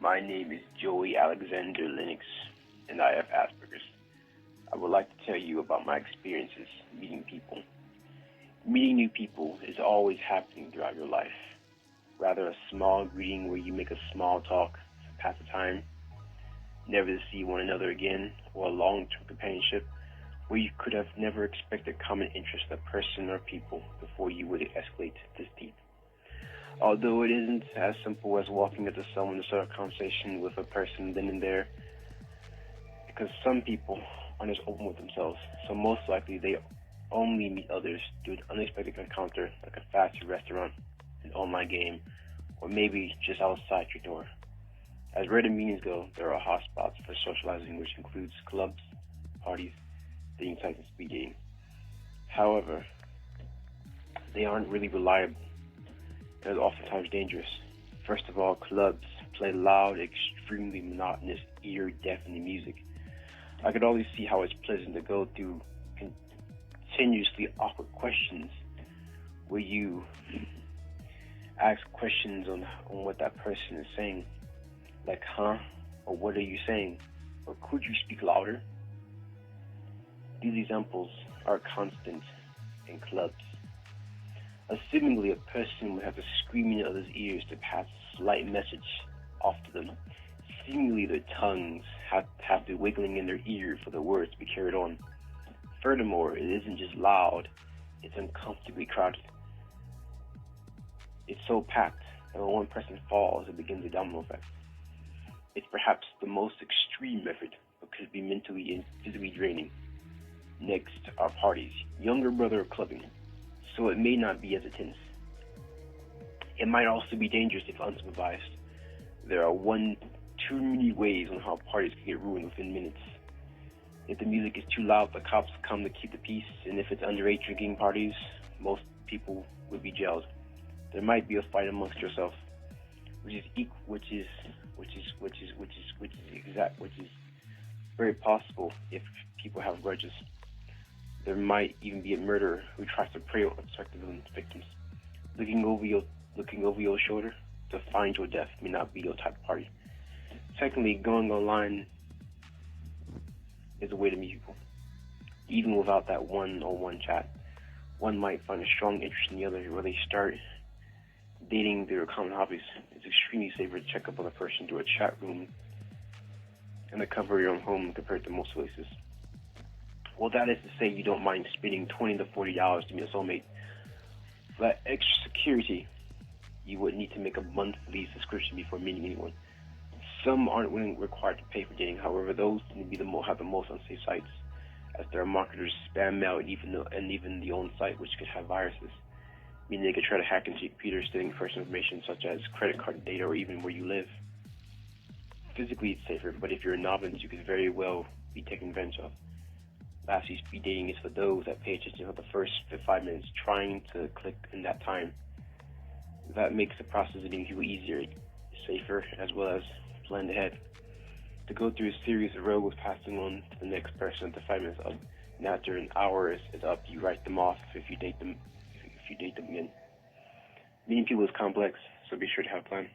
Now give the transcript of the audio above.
My name is Joey Alexander Lenix, and I have Asperger's. I would like to tell you about my experiences meeting people. Meeting new people is always happening throughout your life. Rather a small greeting where you make a small talk to pass the time, never to see one another again, or a long-term companionship where you could have never expected common interest in a person or people before you would escalate this deep. Although it isn't as simple as walking up to someone to start a conversation with a person then and there, because some people aren't as open with themselves, so most likely they only meet others through an unexpected encounter like a fast food restaurant, an online game, or maybe just outside your door. As random meetings go, there are hotspots for socializing, which includes clubs, parties, dating sites, and speed dating. However, they aren't really reliable and are oftentimes dangerous. First of all, clubs play loud, extremely monotonous, ear-deafening music. I could always see how it's pleasant to go through continuously awkward questions where you ask questions on what that person is saying, like, huh? Or what are you saying? Or could you speak louder? These examples are constant in clubs. Seemingly, a person would have to scream in others' ears to pass a slight message off to them. Seemingly, their tongues have to wiggling in their ear for the words to be carried on. Furthermore, it isn't just loud, it's uncomfortably crowded. It's so packed that when one person falls, it begins a domino effect. It's perhaps the most extreme method, but could be mentally and physically draining. Next are parties, younger brother clubbing, so it may not be as intense. It might also be dangerous if unsupervised. There are too many ways on how parties can get ruined within minutes. If the music is too loud, the cops come to keep the peace, and if it's underage drinking parties, most people would be jailed. There might be a fight amongst yourself, which is very possible if people have grudges. There might even be a murderer who tries to prey on suspected victims. Looking over your shoulder to find your death may not be your type of party. Secondly, going online is a way to meet people. Even without that one-on-one chat, one might find a strong interest in the other where they start dating their common hobbies. It's extremely safer to check up on a person through a chat room in the comfort of your own home compared to most places. Well, that is to say you don't mind spending $20 to $40 to meet a soulmate. For that extra security, you would need to make a monthly subscription before meeting anyone. Some aren't required to pay for dating. However, those tend to have the most unsafe sites, as there are marketers, spam mail, and even the own site, which could have viruses, meaning they could try to hack into your computer, stealing personal information such as credit card data or even where you live. Physically, it's safer, but if you're a novice, you could very well be taken advantage of. Lastly, speed dating is for those that pay attention for the first 5 minutes, trying to click in that time. That makes the process of meeting people easier, safer, as well as planned ahead. To go through a series of rows passing on to the next person after 5 minutes up, and after an hour is up, you write them off if you date them again. Meeting people is complex, so be sure to have a plan.